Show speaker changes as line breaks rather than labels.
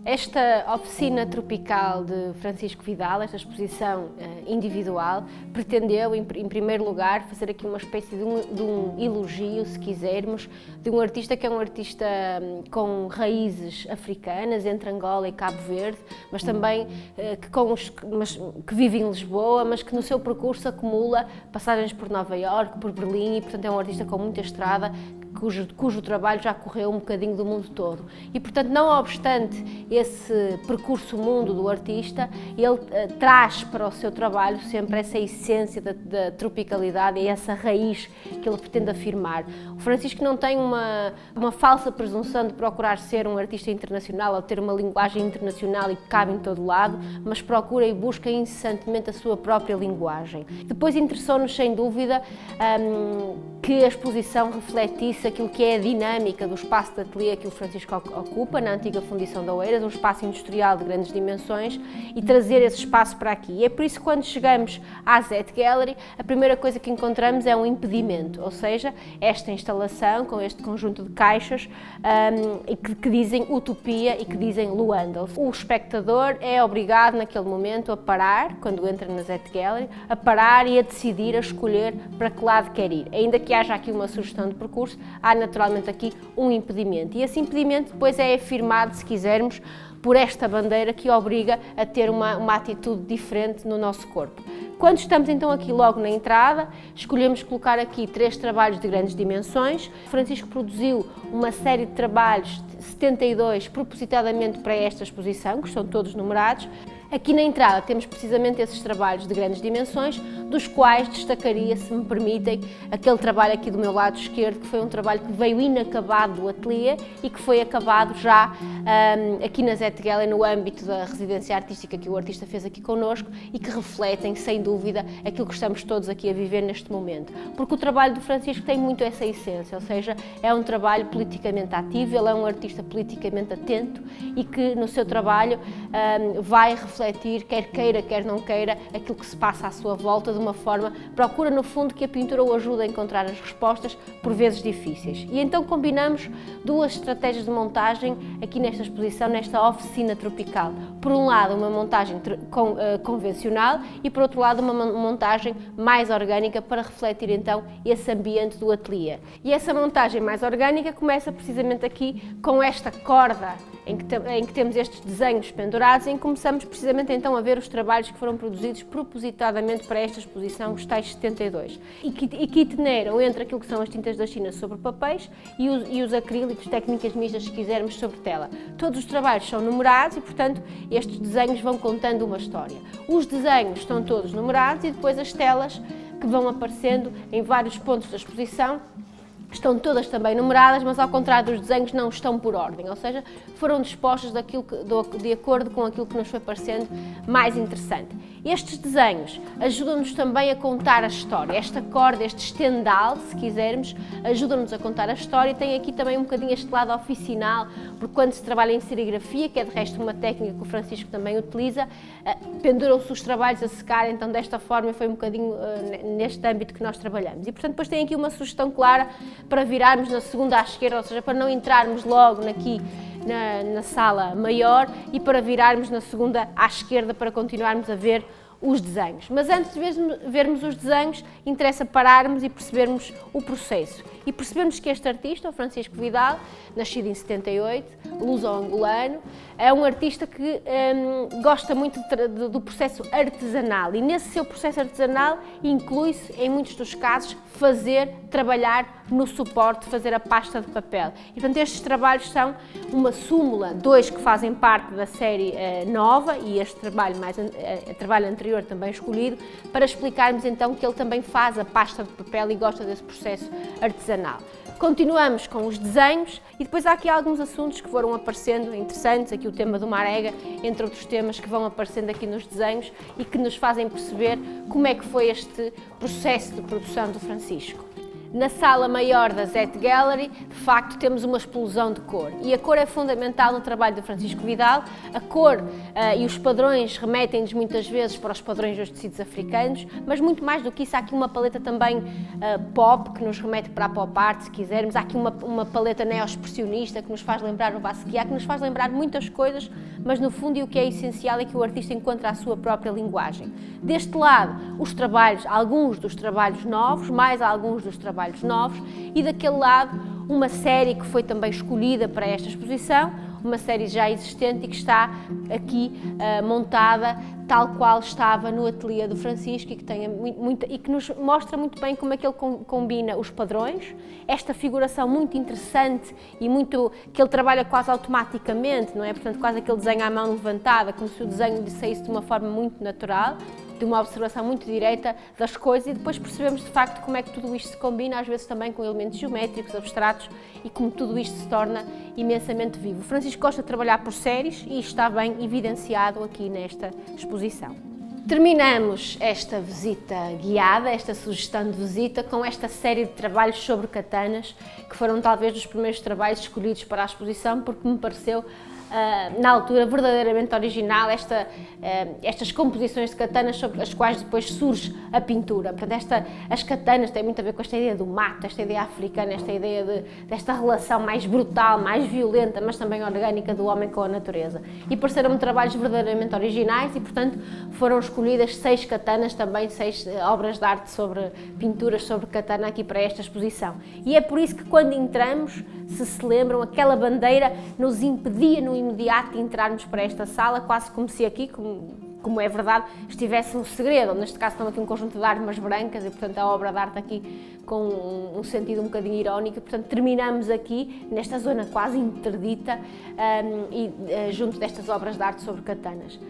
Esta oficina tropical de Francisco Vidal, esta exposição individual, pretendeu, em primeiro lugar, fazer aqui uma espécie de um elogio, se quisermos, de um artista que é um artista com raízes africanas, entre Angola e Cabo Verde, mas também que vive em Lisboa, mas que no seu percurso acumula passagens por Nova Iorque, por Berlim, e portanto é um artista com muita estrada, cujo trabalho já correu um bocadinho do mundo todo. E, portanto, não obstante esse percurso mundo do artista, ele traz para o seu trabalho sempre essa essência da tropicalidade e essa raiz que ele pretende afirmar. O Francisco não tem uma falsa presunção de procurar ser um artista internacional ou ter uma linguagem internacional e que cabe em todo lado, mas procura e busca incessantemente a sua própria linguagem. Depois interessou-nos, sem dúvida, que a exposição refletisse aquilo que é a dinâmica do espaço de ateliê que o Francisco ocupa na antiga Fundição de Oeiras, um espaço industrial de grandes dimensões, e trazer esse espaço para aqui. E é por isso que quando chegamos à Zet Gallery, a primeira coisa que encontramos é um impedimento, ou seja, esta instalação com este conjunto de caixas que dizem Utopia e que dizem Luanda. O espectador é obrigado naquele momento a parar, quando entra na Zet Gallery, a parar e a decidir, a escolher para que lado quer ir. Ainda que haja aqui uma sugestão de percurso, há naturalmente aqui um impedimento. E esse impedimento depois é afirmado, se quisermos, por esta bandeira que obriga a ter uma atitude diferente no nosso corpo. Quando estamos então aqui logo na entrada, escolhemos colocar aqui 3 trabalhos de grandes dimensões. Francisco produziu uma série de trabalhos, 72, propositadamente para esta exposição, que estão todos numerados. Aqui na entrada temos precisamente esses trabalhos de grandes dimensões, dos quais destacaria, se me permitem, aquele trabalho aqui do meu lado esquerdo, que foi um trabalho que veio inacabado do ateliê e que foi acabado já aqui na Zet Gallery, no âmbito da residência artística que o artista fez aqui connosco e que refletem, sem dúvida, aquilo que estamos todos aqui a viver neste momento. Porque o trabalho do Francisco tem muito essa essência, ou seja, é um trabalho politicamente ativo, ele é um artista politicamente atento e que no seu trabalho vai refletir, quer queira, quer não queira, aquilo que se passa à sua volta, de uma forma, procura no fundo que a pintura o ajude a encontrar as respostas, por vezes difíceis. E então combinamos 2 estratégias de montagem aqui nesta exposição, nesta oficina tropical. Por um lado, uma montagem convencional e por outro lado, uma montagem mais orgânica para refletir então esse ambiente do ateliê. E essa montagem mais orgânica começa precisamente aqui com esta corda em que temos estes desenhos pendurados, em que começamos precisamente então a ver os trabalhos que foram produzidos propositadamente para esta exposição, os tais 72, e que itineram entre aquilo que são as tintas da China sobre papéis e os acrílicos, técnicas mistas, se quisermos, sobre tela. Todos os trabalhos são numerados e, portanto, estes desenhos vão contando uma história. Os desenhos estão todos numerados e depois as telas que vão aparecendo em vários pontos da exposição estão todas também numeradas, mas ao contrário dos desenhos não estão por ordem, ou seja, foram dispostas de acordo com aquilo que nos foi parecendo mais interessante. Estes desenhos ajudam-nos também a contar a história. Esta corda, este estendal, se quisermos, ajuda-nos a contar a história e tem aqui também um bocadinho este lado oficinal, porque quando se trabalha em serigrafia, que é de resto uma técnica que o Francisco também utiliza, penduram-se os trabalhos a secar, então desta forma foi um bocadinho neste âmbito que nós trabalhamos. E portanto depois tem aqui uma sugestão clara para virarmos na segunda à esquerda, ou seja, para não entrarmos logo aqui na sala maior e para virarmos na segunda à esquerda para continuarmos a ver os desenhos. Mas antes de vermos os desenhos, interessa pararmos e percebermos o processo. E percebemos que este artista, o Francisco Vidal, nascido em 78, luso-angolano, é um artista que gosta muito do processo artesanal e nesse seu processo artesanal inclui-se, em muitos dos casos, trabalhar no suporte, fazer a pasta de papel. E, portanto, estes trabalhos são uma súmula, 2 que fazem parte da série nova e este trabalho anterior também escolhido, para explicarmos então que ele também faz a pasta de papel e gosta desse processo artesanal. Continuamos com os desenhos e depois há aqui alguns assuntos que foram aparecendo interessantes, aqui o tema do Marega, entre outros temas que vão aparecendo aqui nos desenhos e que nos fazem perceber como é que foi este processo de produção do Francisco. Na sala maior da Zet Gallery, de facto, temos uma explosão de cor. E a cor é fundamental no trabalho do Francisco Vidal. A cor e os padrões remetem-nos muitas vezes para os padrões dos tecidos africanos, mas muito mais do que isso, há aqui uma paleta também pop, que nos remete para a pop art, se quisermos. Há aqui uma paleta neo-expressionista que nos faz lembrar o Basquiat, que nos faz lembrar muitas coisas, mas no fundo o que é essencial é que o artista encontre a sua própria linguagem. Deste lado, os trabalhos, alguns dos trabalhos novos, mais alguns dos trabalhos novos, e daquele lado uma série que foi também escolhida para esta exposição, uma série já existente e que está aqui montada tal qual estava no ateliê do Francisco e que nos mostra muito bem como é que ele combina os padrões, esta figuração muito interessante e muito que ele trabalha quase automaticamente, não é? Portanto, quase aquele desenho à mão levantada, como se o desenho lhe saísse de uma forma muito natural, de uma observação muito direta das coisas, e depois percebemos de facto como é que tudo isto se combina, às vezes também com elementos geométricos, abstratos, e como tudo isto se torna imensamente vivo. O Francisco gosta de trabalhar por séries e isto está bem evidenciado aqui nesta exposição. Terminamos esta visita guiada, esta sugestão de visita, com esta série de trabalhos sobre katanas, que foram talvez dos primeiros trabalhos escolhidos para a exposição, porque me pareceu na altura verdadeiramente original estas composições de katanas sobre as quais depois surge a pintura. Portanto, as katanas têm muito a ver com esta ideia do mato, esta ideia africana, esta ideia desta relação mais brutal, mais violenta, mas também orgânica do homem com a natureza. E pareceram-me trabalhos verdadeiramente originais e, portanto, foram escolhidas 6 katanas, também 6 obras de arte sobre pinturas sobre katana aqui para esta exposição. E é por isso que quando entramos, se lembram, aquela bandeira nos impedia no imediato de entrarmos para esta sala, quase como se aqui, como é verdade, estivesse um segredo. Neste caso estão aqui um conjunto de armas brancas e, portanto, a obra de arte aqui com um sentido um bocadinho irónico. Portanto, terminamos aqui, nesta zona quase interdita, junto destas obras de arte sobre katanas.